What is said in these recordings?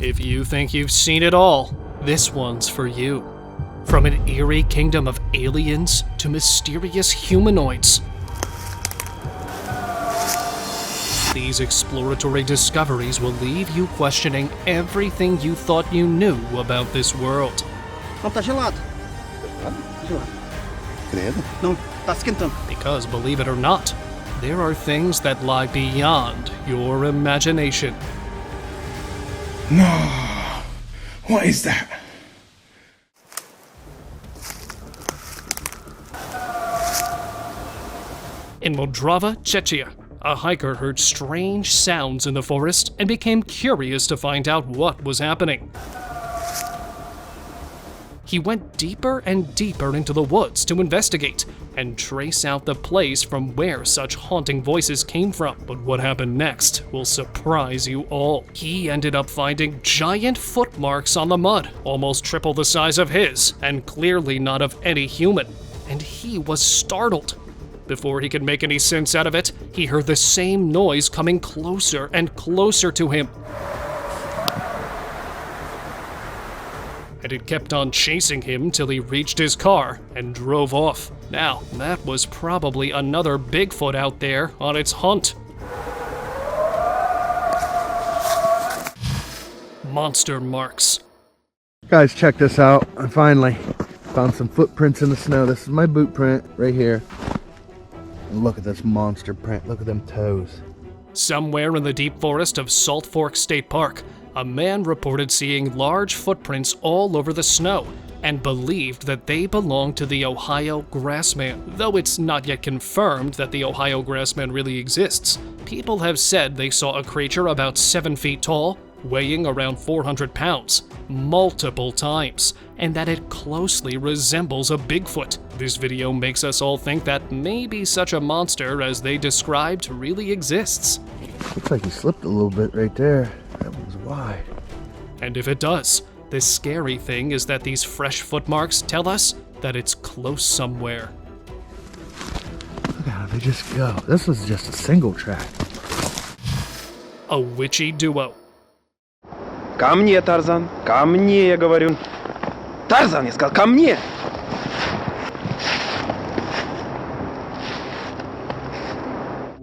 If you think you've seen it all, this one's for you. From an eerie kingdom of aliens to mysterious humanoids, these exploratory discoveries will leave you questioning everything you thought you knew about this world. Não tá gelado. Gelado. Credo. Não, tá esquentando. Because, believe it or not, there are things that lie beyond your imagination. No. What is that? In Moldova, Czechia, a hiker heard strange sounds in the forest and became curious to find out what was happening. He went deeper and deeper into the woods to investigate and trace out the place from where such haunting voices came from. But what happened next will surprise you all. He ended up finding giant footmarks on the mud, almost triple the size of his, and clearly not of any human. And he was startled. Before he could make any sense out of it, he heard the same noise coming closer and closer to him. And it kept on chasing him till he reached his car and drove off. Now, that was probably another Bigfoot out there on its hunt. Monster marks. Guys, check this out. I finally found some footprints in the snow. This is my boot print right here. And look at this monster print. Look at them toes. Somewhere in the deep forest of Salt Fork State Park, a man reported seeing large footprints all over the snow and believed that they belonged to the Ohio grassman. Though it's not yet confirmed that the Ohio grassman really exists, people have said they saw a creature about 7 feet tall, weighing around 400 pounds, multiple times, and that it closely resembles a Bigfoot. This video makes us all think that maybe such a monster as they described really exists. Looks like he slipped a little bit right there. That one was wide. And if it does, the scary thing is that these fresh footmarks tell us that it's close somewhere. Look how they just go. This was just a single track. A witchy duo. Ко мне, Тарзан! Ко мне, я говорю! Тарзан, я сказал, ко мне!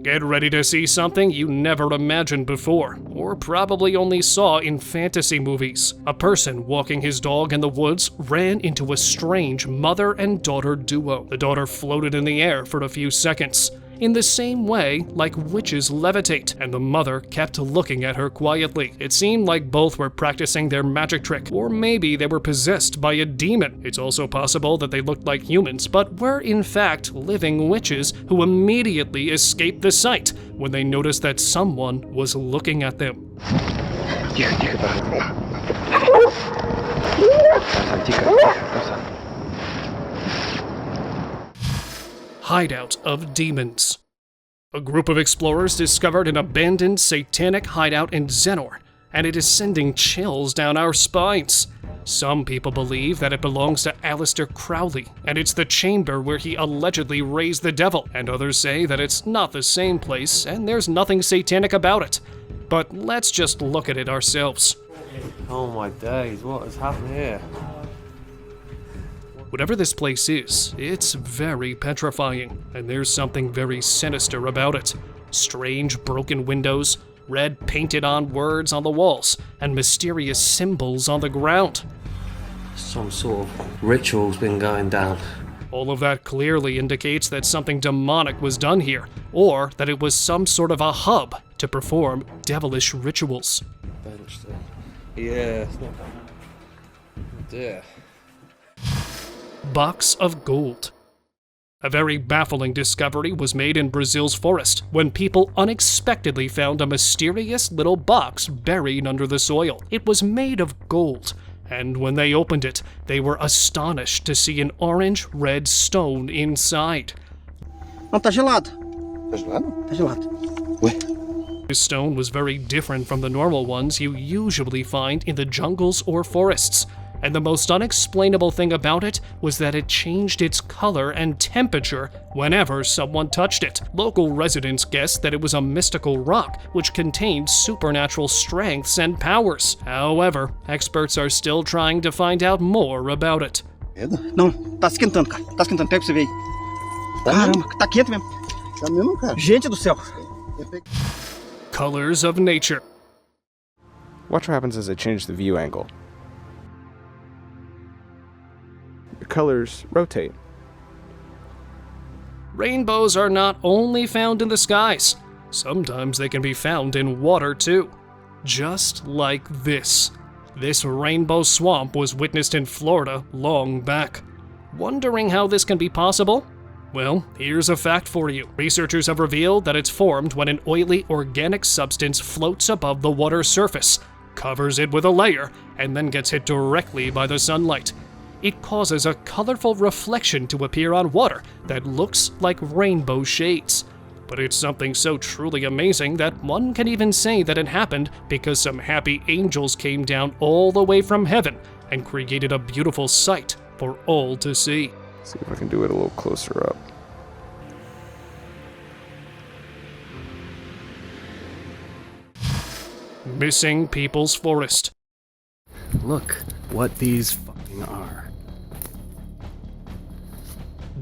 Get ready to see something you never imagined before, or probably only saw in fantasy movies. A person walking his dog in the woods ran into a strange mother and daughter duo. The daughter floated in the air for a few seconds, in the same way like witches levitate, and the mother kept looking at her quietly. It seemed like both were practicing their magic trick, or maybe they were possessed by a demon. It's also possible that they looked like humans, but were in fact living witches who immediately escaped the site when they noticed that someone was looking at them. Тихо, тихо, Тарзан. Тарзан, тихо, Тарзан. Hideout of Demons. A group of explorers discovered an abandoned satanic hideout in Zenor, and it is sending chills down our spines. Some people believe that it belongs to Aleister Crowley, and it's the chamber where he allegedly raised the devil, and others say that it's not the same place, and there's nothing satanic about it. But let's just look at it ourselves. Oh my days, what has happened here? Whatever this place is, it's very petrifying, and there's something very sinister about it. Strange broken windows, red painted-on words on the walls, and mysterious symbols on the ground. Some sort of ritual's been going down. All of that clearly indicates that something demonic was done here, or that it was some sort of a hub to perform devilish rituals. Bench there. Yeah, it's not bad. Dear. Box of gold. A very baffling discovery was made in Brazil's forest when people unexpectedly found a mysterious little box buried under the soil. It was made of gold, and when they opened it, they were astonished to see an orange-red stone inside. Não, tá gelado. Tá gelado? Tá gelado. Ué? This stone was very different from the normal ones you usually find in the jungles or forests. And the most unexplainable thing about it was that it changed its color and temperature whenever someone touched it. Local residents guessed that it was a mystical rock which contained supernatural strengths and powers. However, experts are still trying to find out more about it. Credo. Não, tá esquentando, cara. Tá esquentando. Pega pra você ver aí. Caramba, tá quente mesmo. Tá mesmo, cara? Gente do céu. Colors of nature. Watch what happens as I change the view angle. The colors rotate. Rainbows are not only found in the skies. Sometimes they can be found in water too. Just like this. This rainbow swamp was witnessed in Florida long back. Wondering how this can be possible? Well, here's a fact for you. Researchers have revealed that it's formed when an oily organic substance floats above the water's surface, covers it with a layer, and then gets hit directly by the sunlight. It causes a colorful reflection to appear on water that looks like rainbow shades. But it's something so truly amazing that one can even say that it happened because some happy angels came down all the way from heaven and created a beautiful sight for all to see. See if I can do it a little closer up. Missing People's Forest. Look what these fucking are.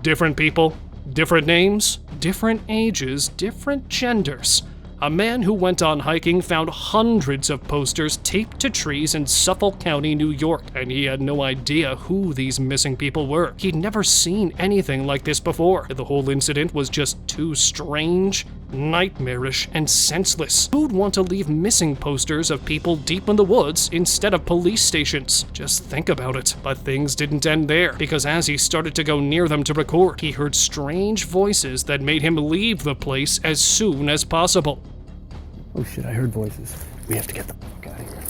Different people, different names, different ages, different genders. A man who went on hiking found hundreds of posters taped to trees in Suffolk County, New York, and he had no idea who these missing people were. He'd never seen anything like this before. The whole incident was just too strange, nightmarish, and senseless. Who'd want to leave missing posters of people deep in the woods instead of police stations? Just think about it. But things didn't end there, because as he started to go near them to record, he heard strange voices that made him leave the place as soon as possible. Oh shit, I heard voices. We have to get the fuck out of here.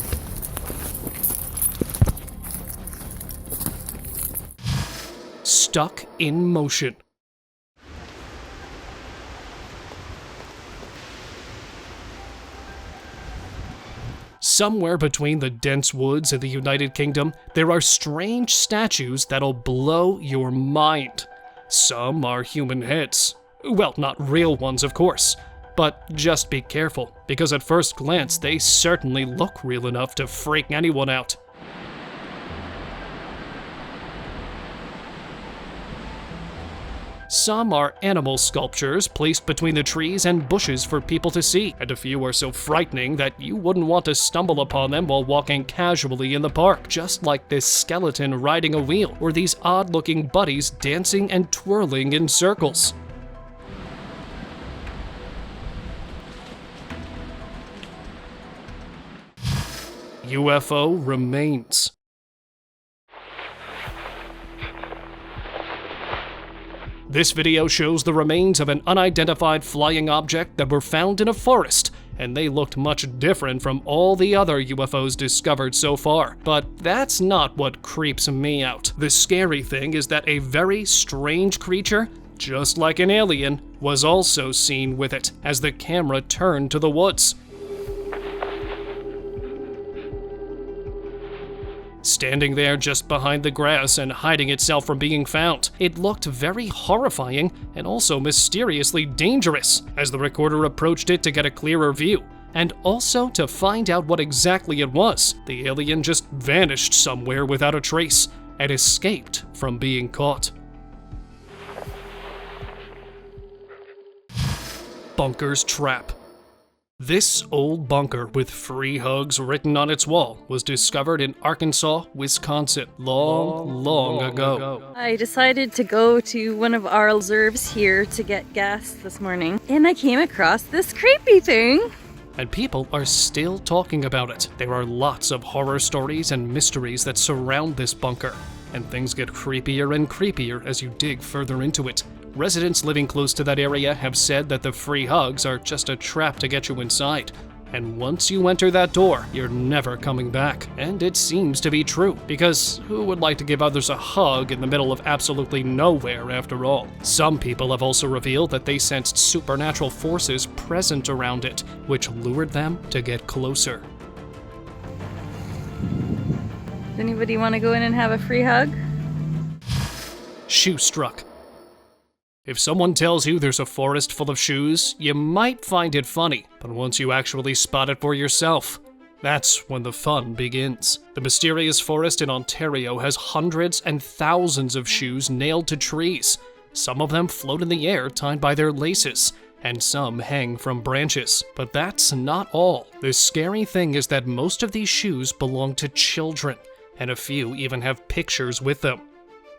Stuck in motion. Somewhere between the dense woods of the United Kingdom, there are strange statues that'll blow your mind. Some are human heads. Well, not real ones, of course. But just be careful, because at first glance, they certainly look real enough to freak anyone out. Some are animal sculptures placed between the trees and bushes for people to see, and a few are so frightening that you wouldn't want to stumble upon them while walking casually in the park, just like this skeleton riding a wheel, or these odd-looking buddies dancing and twirling in circles. UFO Remains. This video shows the remains of an unidentified flying object that were found in a forest, and they looked much different from all the other UFOs discovered so far. But that's not what creeps me out. The scary thing is that a very strange creature, just like an alien, was also seen with it as the camera turned to the woods. Standing there just behind the grass and hiding itself from being found. It looked very horrifying and also mysteriously dangerous as the recorder approached it to get a clearer view, and also to find out what exactly it was. The alien just vanished somewhere without a trace and escaped from being caught. Bunker's Trap. This old bunker with free hugs written on its wall was discovered in Arkansas, Wisconsin, long ago. I decided to go to one of our reserves here to get gas this morning, and I came across this creepy thing. And people are still talking about it. There are lots of horror stories and mysteries that surround this bunker, and things get creepier and creepier as you dig further into it. Residents living close to that area have said that the free hugs are just a trap to get you inside. And once you enter that door, you're never coming back. And it seems to be true, because who would like to give others a hug in the middle of absolutely nowhere after all? Some people have also revealed that they sensed supernatural forces present around it, which lured them to get closer. Does anybody want to go in and have a free hug? Shoe struck. If someone tells you there's a forest full of shoes, you might find it funny, but once you actually spot it for yourself, that's when the fun begins. The mysterious forest in Ontario has hundreds and thousands of shoes nailed to trees. Some of them float in the air tied by their laces, and some hang from branches. But that's not all. The scary thing is that most of these shoes belong to children, and a few even have pictures with them.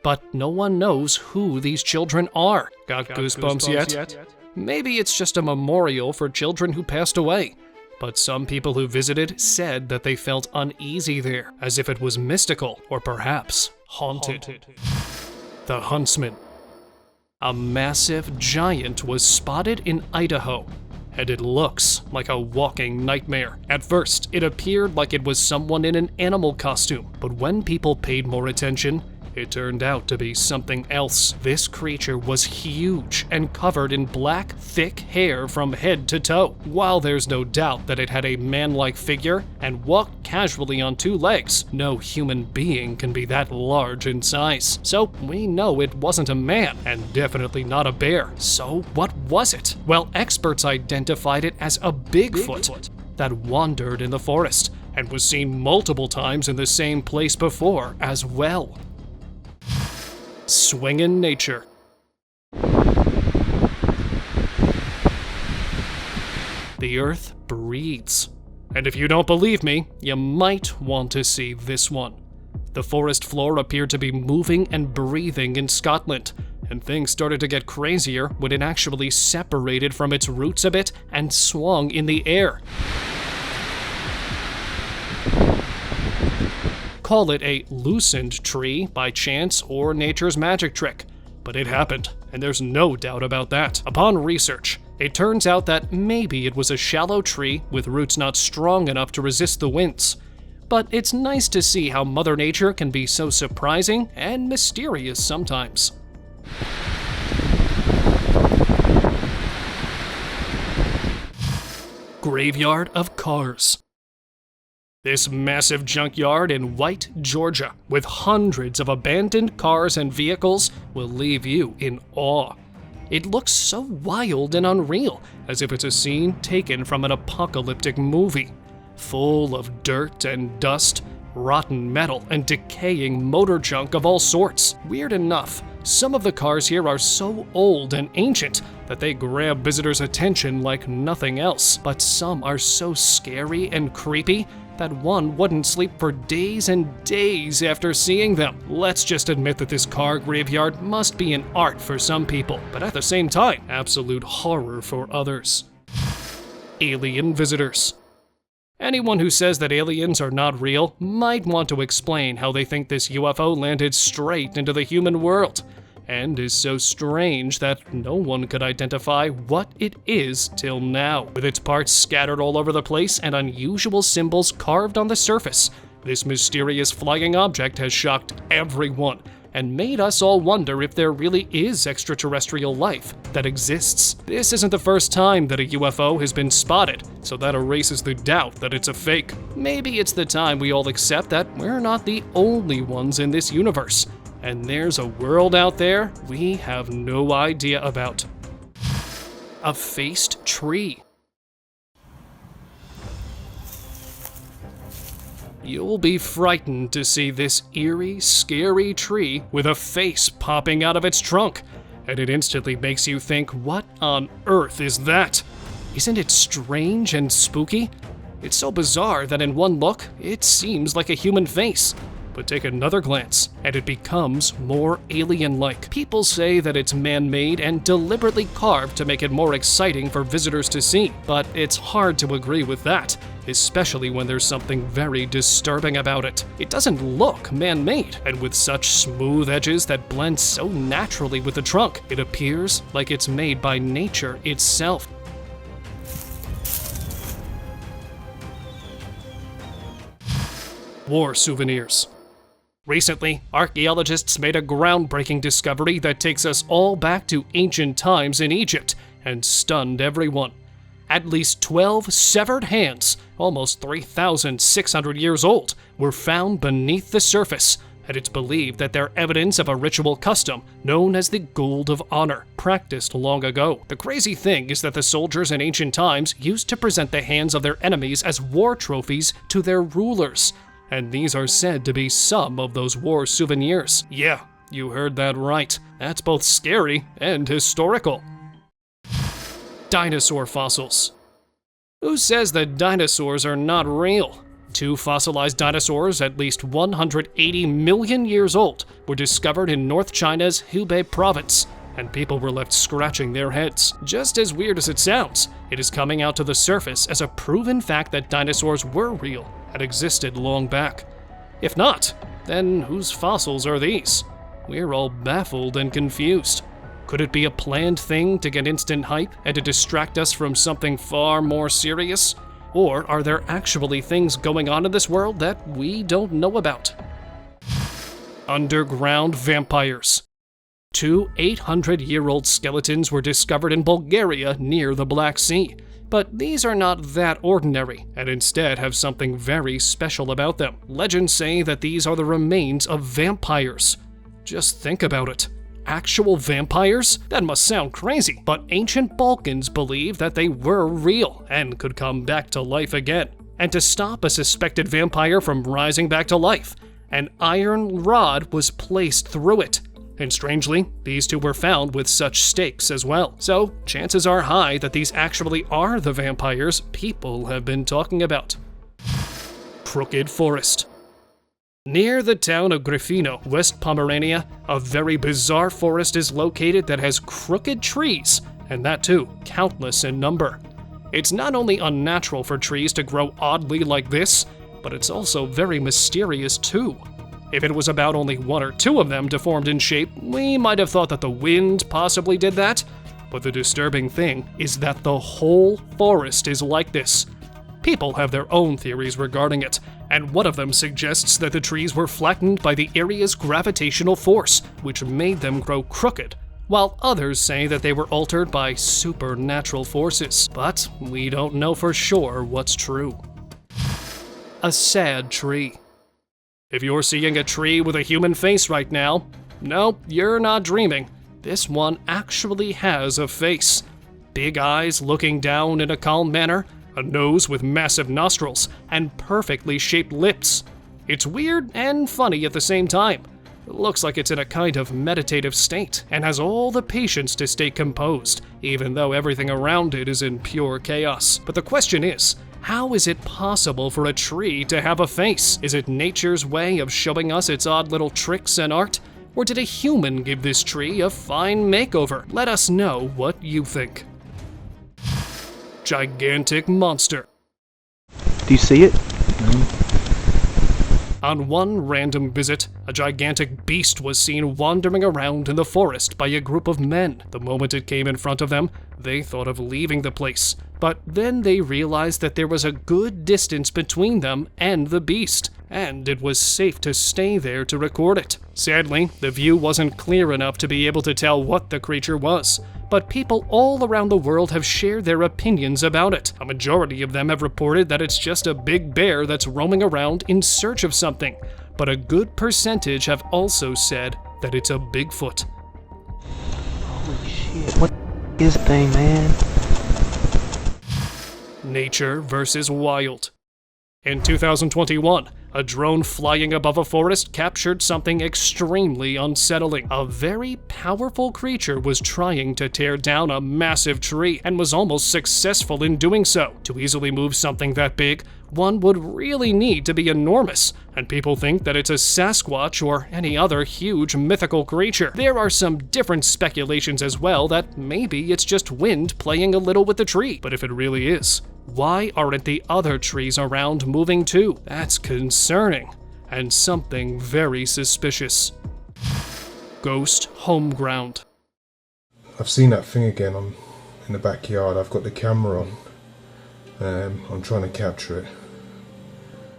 But no one knows who these children are. Got goosebumps yet? Maybe it's just a memorial for children who passed away. But some people who visited said that they felt uneasy there, as if it was mystical or perhaps haunted. The Huntsman. A massive giant was spotted in Idaho, and it looks like a walking nightmare. At first, it appeared like it was someone in an animal costume, but when people paid more attention, it turned out to be something else. This creature was huge and covered in black, thick hair from head to toe. While there's no doubt that it had a man-like figure and walked casually on two legs, no human being can be that large in size. So we know it wasn't a man, and definitely not a bear. So what was it? Well, experts identified it as a Bigfoot that wandered in the forest and was seen multiple times in the same place before as well. Swingin' nature. The earth breathes. And if you don't believe me, you might want to see this one. The forest floor appeared to be moving and breathing in Scotland, and things started to get crazier when it actually separated from its roots a bit and swung in the air. Call it a loosened tree by chance or nature's magic trick, but it happened, and there's no doubt about that. Upon research, it turns out that maybe it was a shallow tree with roots not strong enough to resist the winds. But it's nice to see how Mother Nature can be so surprising and mysterious sometimes. Graveyard of cars. This massive junkyard in White, Georgia, with hundreds of abandoned cars and vehicles, will leave you in awe. It looks so wild and unreal, as if it's a scene taken from an apocalyptic movie. Full of dirt and dust, rotten metal, and decaying motor junk of all sorts. Weird enough, some of the cars here are so old and ancient that they grab visitors' attention like nothing else. But some are so scary and creepy that one wouldn't sleep for days and days after seeing them. Let's just admit that this car graveyard must be an art for some people, but at the same time, absolute horror for others. Alien visitors. Anyone who says that aliens are not real might want to explain how they think this UFO landed straight into the human world, and is so strange that no one could identify what it is till now. With its parts scattered all over the place and unusual symbols carved on the surface, this mysterious flying object has shocked everyone and made us all wonder if there really is extraterrestrial life that exists. This isn't the first time that a UFO has been spotted, so that erases the doubt that it's a fake. Maybe it's the time we all accept that we're not the only ones in this universe, and there's a world out there we have no idea about. A faced tree. You'll be frightened to see this eerie, scary tree with a face popping out of its trunk, and it instantly makes you think, what on earth is that? Isn't it strange and spooky? It's so bizarre that in one look, it seems like a human face. But take another glance, and it becomes more alien-like. People say that it's man-made and deliberately carved to make it more exciting for visitors to see, but it's hard to agree with that, especially when there's something very disturbing about it. It doesn't look man-made, and with such smooth edges that blend so naturally with the trunk, it appears like it's made by nature itself. War souvenirs. Recently, archaeologists made a groundbreaking discovery that takes us all back to ancient times in Egypt and stunned everyone. At least 12 severed hands, almost 3,600 years old, were found beneath the surface, and it's believed that they're evidence of a ritual custom known as the Gold of Honor, practiced long ago. The crazy thing is that the soldiers in ancient times used to present the hands of their enemies as war trophies to their rulers, and these are said to be some of those war souvenirs. Yeah, you heard that right. That's both scary and historical. Dinosaur fossils. Who says that dinosaurs are not real? 2 fossilized dinosaurs, at least 180 million years old, were discovered in North China's Hubei province, and people were left scratching their heads. Just as weird as it sounds, it is coming out to the surface as a proven fact that dinosaurs were real and existed long back. If not, then whose fossils are these? We're all baffled and confused. Could it be a planned thing to get instant hype and to distract us from something far more serious? Or are there actually things going on in this world that we don't know about? Underground vampires. 2 800-year-old skeletons were discovered in Bulgaria near the Black Sea. But these are not that ordinary, and instead have something very special about them. Legends say that these are the remains of vampires. Just think about it. Actual vampires? That must sound crazy, but ancient Balkans believed that they were real and could come back to life again. And to stop a suspected vampire from rising back to life, an iron rod was placed through it. And strangely, these 2 were found with such stakes as well. So, chances are high that these actually are the vampires people have been talking about. Crooked Forest. Near the town of Gryfino, West Pomerania, a very bizarre forest is located that has crooked trees, and that too, countless in number. It's not only unnatural for trees to grow oddly like this, but it's also very mysterious too. If it was about only 1 or 2 of them deformed in shape, we might have thought that the wind possibly did that, but the disturbing thing is that the whole forest is like this. People have their own theories regarding it, and one of them suggests that the trees were flattened by the area's gravitational force, which made them grow crooked, while others say that they were altered by supernatural forces, but we don't know for sure what's true. A sad tree. If you're seeing a tree with a human face right now, no, you're not dreaming. This one actually has a face. Big eyes looking down in a calm manner, a nose with massive nostrils, and perfectly shaped lips. It's weird and funny at the same time. It looks like it's in a kind of meditative state, and has all the patience to stay composed, even though everything around it is in pure chaos. But the question is, how is it possible for a tree to have a face? Is it nature's way of showing us its odd little tricks and art? Or did a human give this tree a fine makeover? Let us know what you think. Gigantic monster. Do you see it? On one random visit, a gigantic beast was seen wandering around in the forest by a group of men. The moment it came in front of them, they thought of leaving the place, but then they realized that there was a good distance between them and the beast, and it was safe to stay there to record it. Sadly, the view wasn't clear enough to be able to tell what the creature was, but people all around the world have shared their opinions about it. A majority of them have reported that it's just a big bear that's roaming around in search of something, but a good percentage have also said that it's a Bigfoot. Holy shit, what is that thing, man? Nature versus wild. In 2021, a drone flying above a forest captured something extremely unsettling. A very powerful creature was trying to tear down a massive tree and was almost successful in doing so. To easily move something that big, one would really need to be enormous, and people think that it's a Sasquatch or any other huge mythical creature. There are some different speculations as well that maybe it's just wind playing a little with the tree, but if it really is, why aren't the other trees around moving too? That's concerning, and something very suspicious. Ghost home ground. I've seen that thing again in the backyard. I've got the camera on. I'm trying to capture it.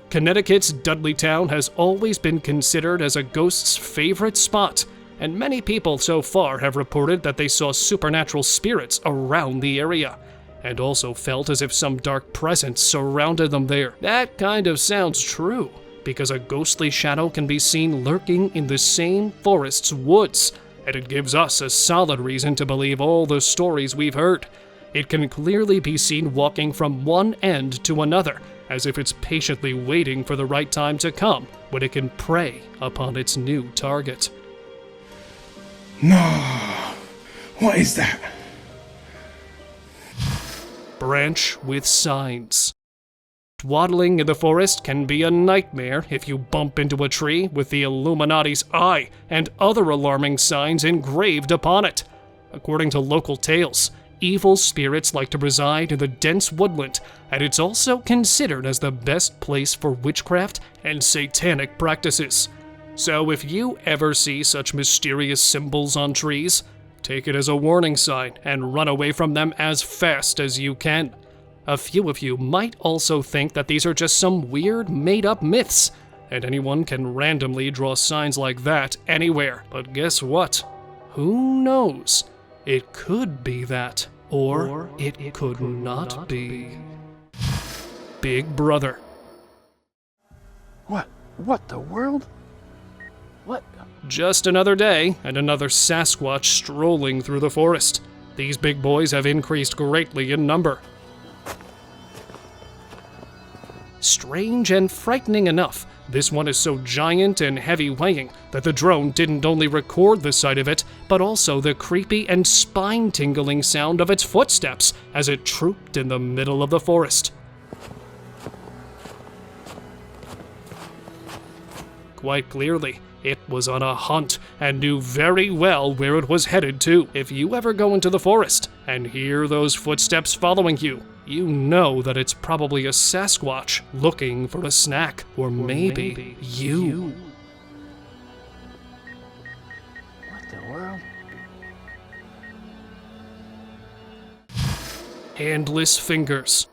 Connecticut's Dudleytown has always been considered as a ghost's favorite spot, and many people so far have reported that they saw supernatural spirits around the area. and also felt as if some dark presence surrounded them there. That kind of sounds true, because a ghostly shadow can be seen lurking in the same forest's woods, and it gives us a solid reason to believe all the stories we've heard. It can clearly be seen walking from one end to another, as if it's patiently waiting for the right time to come when it can prey upon its new target. No. What is that? Branch with signs. Dwaddling in the forest can be a nightmare if you bump into a tree with the Illuminati's eye and other alarming signs engraved upon it. According to local tales, evil spirits like to reside in the dense woodland, and it's also considered as the best place for witchcraft and satanic practices. So if you ever see such mysterious symbols on trees, take it as a warning sign and run away from them as fast as you can. A few of you might also think that these are just some weird made-up myths, and anyone can randomly draw signs like that anywhere. But guess what? Who knows? It could be that, or it could not be. Big Brother. What the world? What? Just another day, and another Sasquatch strolling through the forest. These big boys have increased greatly in number. Strange and frightening enough, this one is so giant and heavy-weighing that the drone didn't only record the sight of it, but also the creepy and spine-tingling sound of its footsteps as it trooped in the middle of the forest. Quite clearly, it was on a hunt and knew very well where it was headed to. If you ever go into the forest and hear those footsteps following you, you know that it's probably a Sasquatch looking for a snack, or maybe you. What the world? Handless fingers.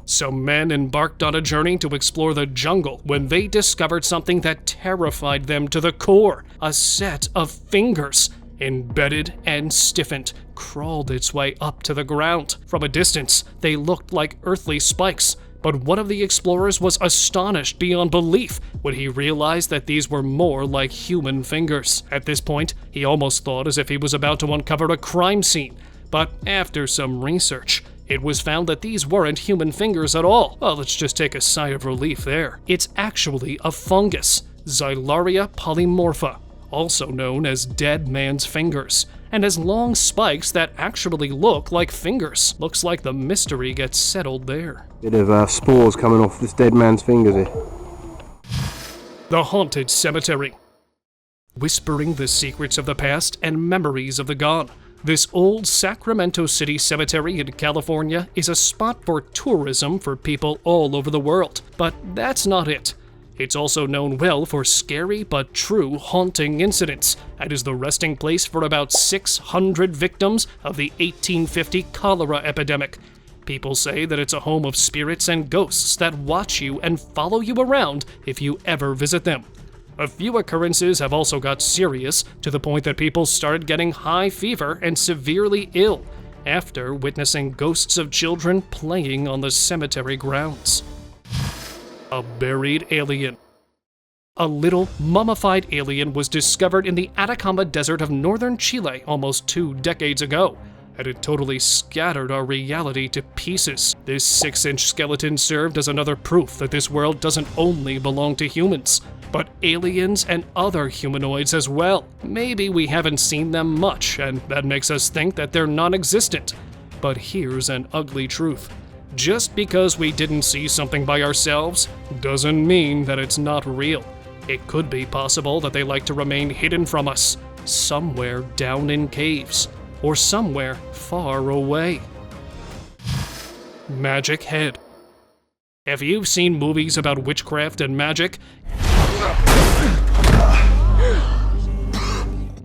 Some men embarked on a journey to explore the jungle when they discovered something that terrified them to the core. A set of fingers, embedded and stiffened, crawled its way up to the ground. From a distance, they looked like earthly spikes, but one of the explorers was astonished beyond belief when he realized that these were more like human fingers. At this point, he almost thought as if he was about to uncover a crime scene, but after some research, it was found that these weren't human fingers at all. Well, let's just take a sigh of relief there. It's actually a fungus, Xylaria polymorpha, also known as dead man's fingers, and has long spikes that actually look like fingers. Looks like the mystery gets settled there. Bit of spores coming off this dead man's fingers here. The Haunted Cemetery. Whispering the secrets of the past and memories of the gone, this old Sacramento City cemetery in California is a spot for tourism for people all over the world. But that's not it. It's also known well for scary but true haunting incidents, and is the resting place for about 600 victims of the 1850 cholera epidemic. People say that it's a home of spirits and ghosts that watch you and follow you around if you ever visit them. A few occurrences have also got serious, to the point that people started getting high fever and severely ill after witnessing ghosts of children playing on the cemetery grounds. A buried alien. A little mummified alien was discovered in the Atacama Desert of northern Chile almost 2 decades ago, and it totally scattered our reality to pieces. This 6-inch skeleton served as another proof that this world doesn't only belong to humans, but aliens and other humanoids as well. Maybe we haven't seen them much, and that makes us think that they're non-existent. But here's an ugly truth. Just because we didn't see something by ourselves doesn't mean that it's not real. It could be possible that they like to remain hidden from us, somewhere down in caves, or somewhere far away. Magic Head. If you've seen movies about witchcraft and magic,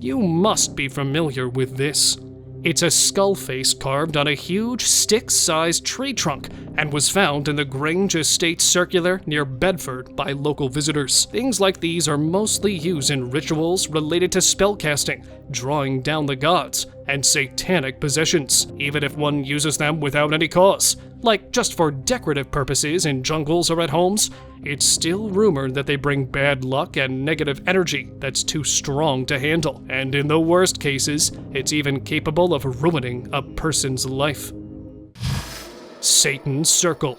you must be familiar with this. It's a skull face carved on a huge stick-sized tree trunk and was found in the Grange Estate Circular near Bedford by local visitors. Things like these are mostly used in rituals related to spellcasting, drawing down the gods, and satanic possessions, even if one uses them without any cause. Like just for decorative purposes in jungles or at homes, it's still rumored that they bring bad luck and negative energy that's too strong to handle. And in the worst cases, it's even capable of ruining a person's life. Satan's Circle.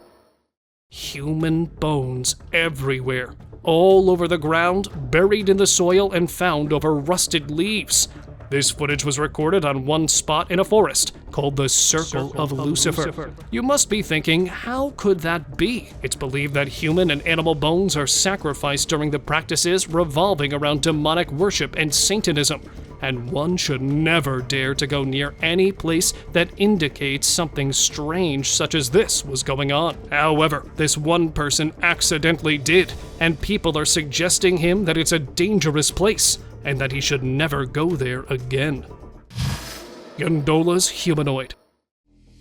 Human bones everywhere, all over the ground, buried in the soil and found over rusted leaves. This footage was recorded on one spot in a forest called the Circle of Lucifer. You must be thinking, how could that be? It's believed that human and animal bones are sacrificed during the practices revolving around demonic worship and Satanism, and one should never dare to go near any place that indicates something strange such as this was going on. However, this one person accidentally did, and people are suggesting him that it's a dangerous place, and that he should never go there again. Yandola's humanoid.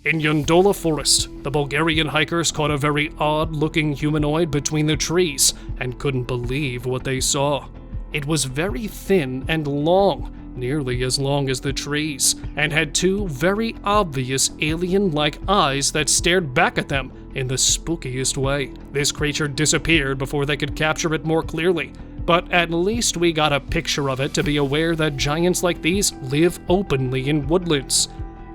In Yandola Forest, the Bulgarian hikers caught a very odd-looking humanoid between the trees and couldn't believe what they saw. It was very thin and long, nearly as long as the trees, and had two very obvious alien-like eyes that stared back at them in the spookiest way. This creature disappeared before they could capture it more clearly, but at least we got a picture of it to be aware that giants like these live openly in woodlands.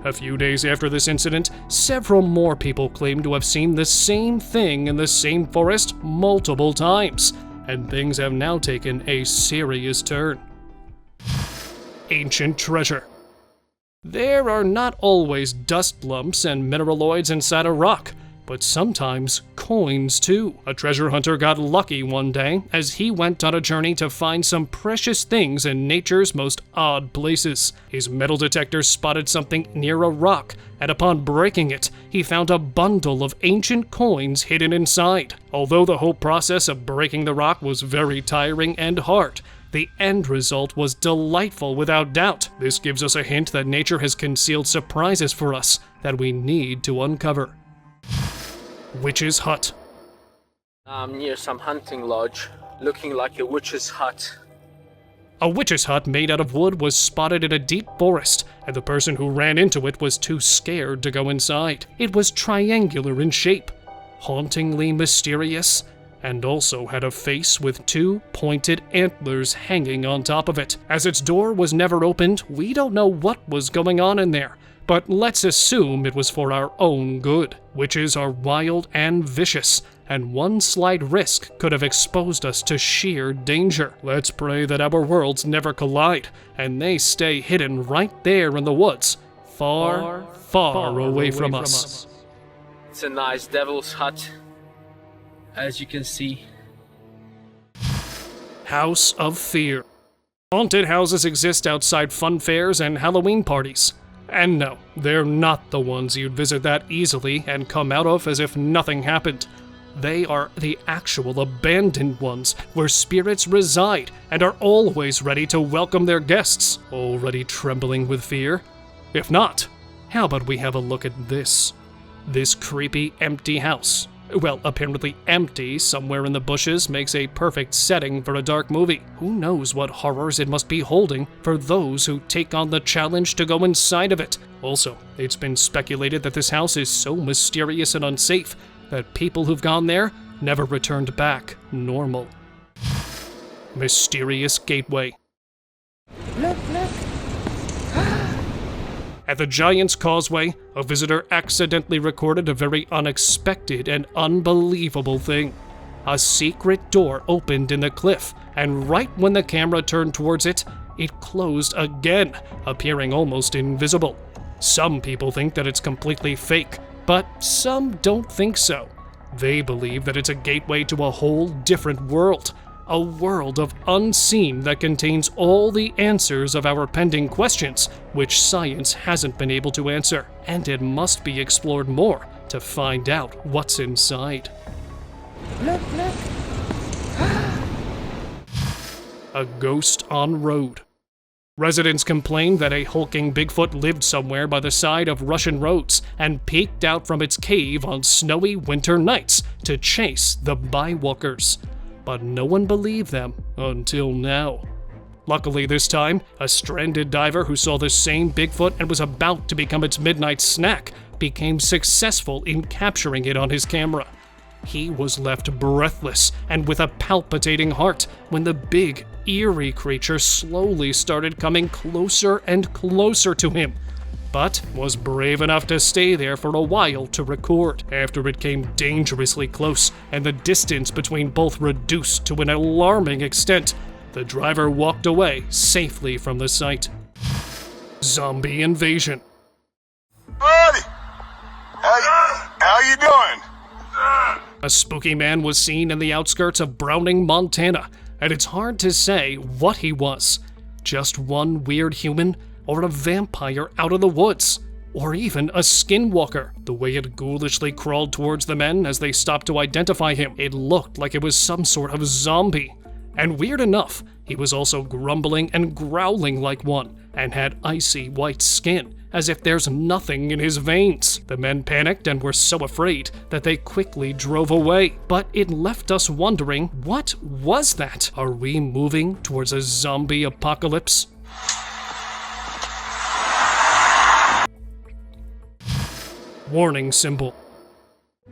A few days after this incident, several more people claimed to have seen the same thing in the same forest multiple times, and things have now taken a serious turn. Ancient treasure. There are not always dust lumps and mineraloids inside a rock, but sometimes coins too. A treasure hunter got lucky one day as he went on a journey to find some precious things in nature's most odd places. His metal detector spotted something near a rock, and upon breaking it, he found a bundle of ancient coins hidden inside. Although the whole process of breaking the rock was very tiring and hard, the end result was delightful without doubt. This gives us a hint that nature has concealed surprises for us that we need to uncover. Witch's Hut. I'm near some hunting lodge, looking like a witch's hut. A witch's hut made out of wood was spotted in a deep forest, and the person who ran into it was too scared to go inside. It was triangular in shape, hauntingly mysterious, and also had a face with two pointed antlers hanging on top of it. As its door was never opened, we don't know what was going on in there, but let's assume it was for our own good. Witches are wild and vicious, and one slight risk could have exposed us to sheer danger. Let's pray that our worlds never collide, and they stay hidden right there in the woods, far away from us. It's a nice devil's hut, as you can see. House of Fear. Haunted houses exist outside fun fairs and Halloween parties. And no, they're not the ones you'd visit that easily and come out of as if nothing happened. They are the actual abandoned ones, where spirits reside and are always ready to welcome their guests, already trembling with fear. If not, how about we have a look at this? This creepy, empty house. Well, apparently empty somewhere in the bushes makes a perfect setting for a dark movie. Who knows what horrors it must be holding for those who take on the challenge to go inside of it. Also, it's been speculated that this house is so mysterious and unsafe that people who've gone there never returned back normal. Mysterious Gateway. Look! At the Giant's Causeway, a visitor accidentally recorded a very unexpected and unbelievable thing. A secret door opened in the cliff, and right when the camera turned towards it, it closed again, appearing almost invisible. Some people think that it's completely fake, but some don't think so. They believe that it's a gateway to a whole different world. A world of unseen that contains all the answers of our pending questions, which science hasn't been able to answer, and it must be explored more to find out what's inside. Look! A ghost on road. Residents complained that a hulking Bigfoot lived somewhere by the side of Russian roads and peeked out from its cave on snowy winter nights to chase the bywalkers. But no one believed them until now. Luckily this time, a stranded diver who saw the same Bigfoot and was about to become its midnight snack became successful in capturing it on his camera. He was left breathless and with a palpitating heart when the big, eerie creature slowly started coming closer and closer to him, but was brave enough to stay there for a while to record. After it came dangerously close and the distance between both reduced to an alarming extent, the driver walked away safely from the site. Zombie invasion. Buddy! How you doing? A spooky man was seen in the outskirts of Browning, Montana, and it's hard to say what he was. Just one weird human, or a vampire out of the woods, or even a skinwalker. The way it ghoulishly crawled towards the men as they stopped to identify him, it looked like it was some sort of zombie. And weird enough, he was also grumbling and growling like one, and had icy white skin, as if there's nothing in his veins. The men panicked and were so afraid that they quickly drove away. But it left us wondering, what was that? Are we moving towards a zombie apocalypse? Warning symbol.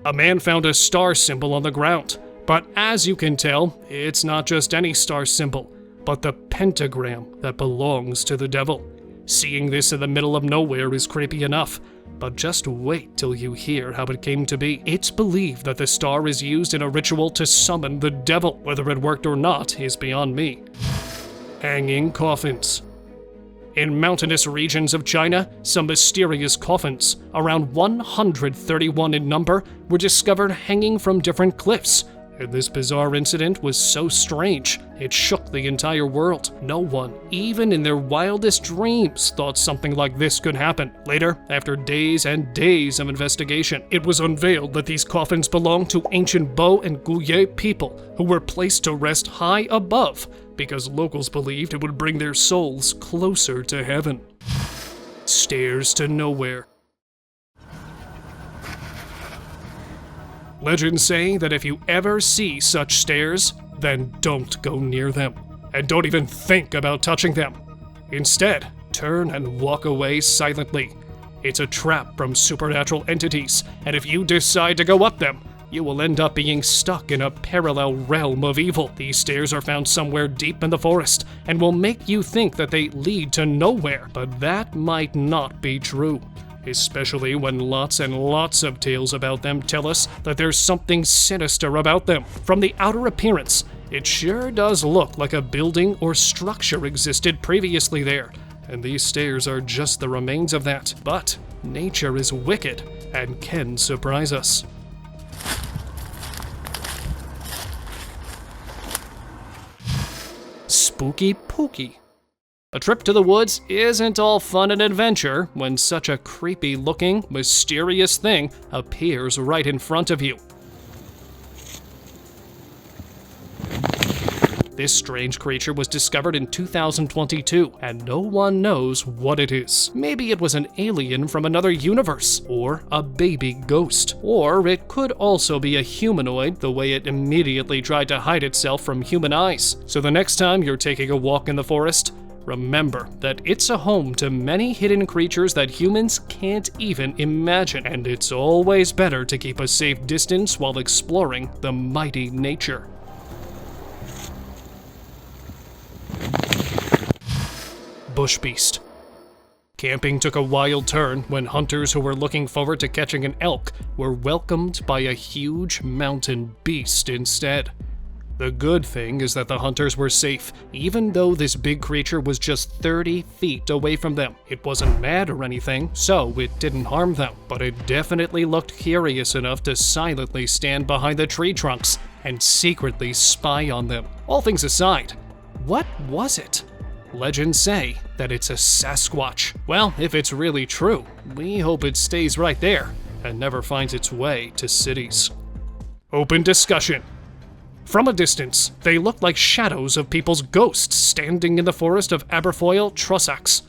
A man found a star symbol on the ground, but as you can tell, it's not just any star symbol, but the pentagram that belongs to the devil. Seeing this in the middle of nowhere is creepy enough, but just wait till you hear how it came to be. It's believed that the star is used in a ritual to summon the devil. Whether it worked or not is beyond me. Hanging coffins. In mountainous regions of China, some mysterious coffins, around 131 in number, were discovered hanging from different cliffs. And this bizarre incident was so strange, it shook the entire world. No one, even in their wildest dreams, thought something like this could happen. Later, after days and days of investigation, it was unveiled that these coffins belonged to ancient Bo and Guyé people who were placed to rest high above because locals believed it would bring their souls closer to heaven. Stairs to nowhere. Legends say that if you ever see such stairs, then don't go near them, and don't even think about touching them. Instead, turn and walk away silently. It's a trap from supernatural entities, and if you decide to go up them, you will end up being stuck in a parallel realm of evil. These stairs are found somewhere deep in the forest, and will make you think that they lead to nowhere, but that might not be true. Especially when lots and lots of tales about them tell us that there's something sinister about them. From the outer appearance, it sure does look like a building or structure existed previously there, and these stairs are just the remains of that. But nature is wicked and can surprise us. Spooky Pooky. A trip to the woods isn't all fun and adventure when such a creepy-looking, mysterious thing appears right in front of you. This strange creature was discovered in 2022, and no one knows what it is. Maybe it was an alien from another universe, or a baby ghost. Or it could also be a humanoid, the way it immediately tried to hide itself from human eyes. So the next time you're taking a walk in the forest, remember that it's a home to many hidden creatures that humans can't even imagine, and it's always better to keep a safe distance while exploring the mighty nature. Bush beast. Camping took a wild turn when hunters who were looking forward to catching an elk were welcomed by a huge mountain beast instead. The good thing is that the hunters were safe, even though this big creature was just 30 feet away from them. It wasn't mad or anything, so it didn't harm them, but it definitely looked curious enough to silently stand behind the tree trunks and secretly spy on them. All things aside, what was it? Legends say that it's a Sasquatch. Well, if it's really true, we hope it stays right there and never finds its way to cities. Open discussion. From a distance, they look like shadows of people's ghosts standing in the forest of Aberfoyle Trossachs.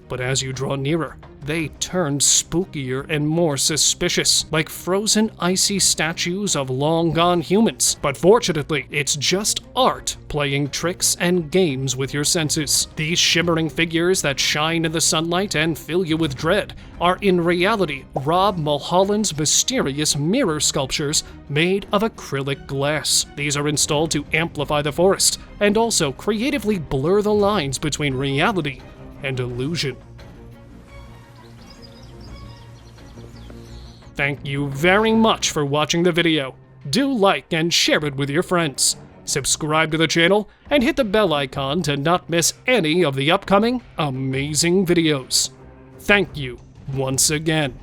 But as you draw nearer, they turn spookier and more suspicious, like frozen icy statues of long-gone humans. But fortunately, it's just art playing tricks and games with your senses. These shimmering figures that shine in the sunlight and fill you with dread are in reality Rob Mulholland's mysterious mirror sculptures made of acrylic glass. These are installed to amplify the forest and also creatively blur the lines between reality and illusion. Thank you very much for watching the video. Do like and share it with your friends. Subscribe to the channel and hit the bell icon to not miss any of the upcoming amazing videos. Thank you once again.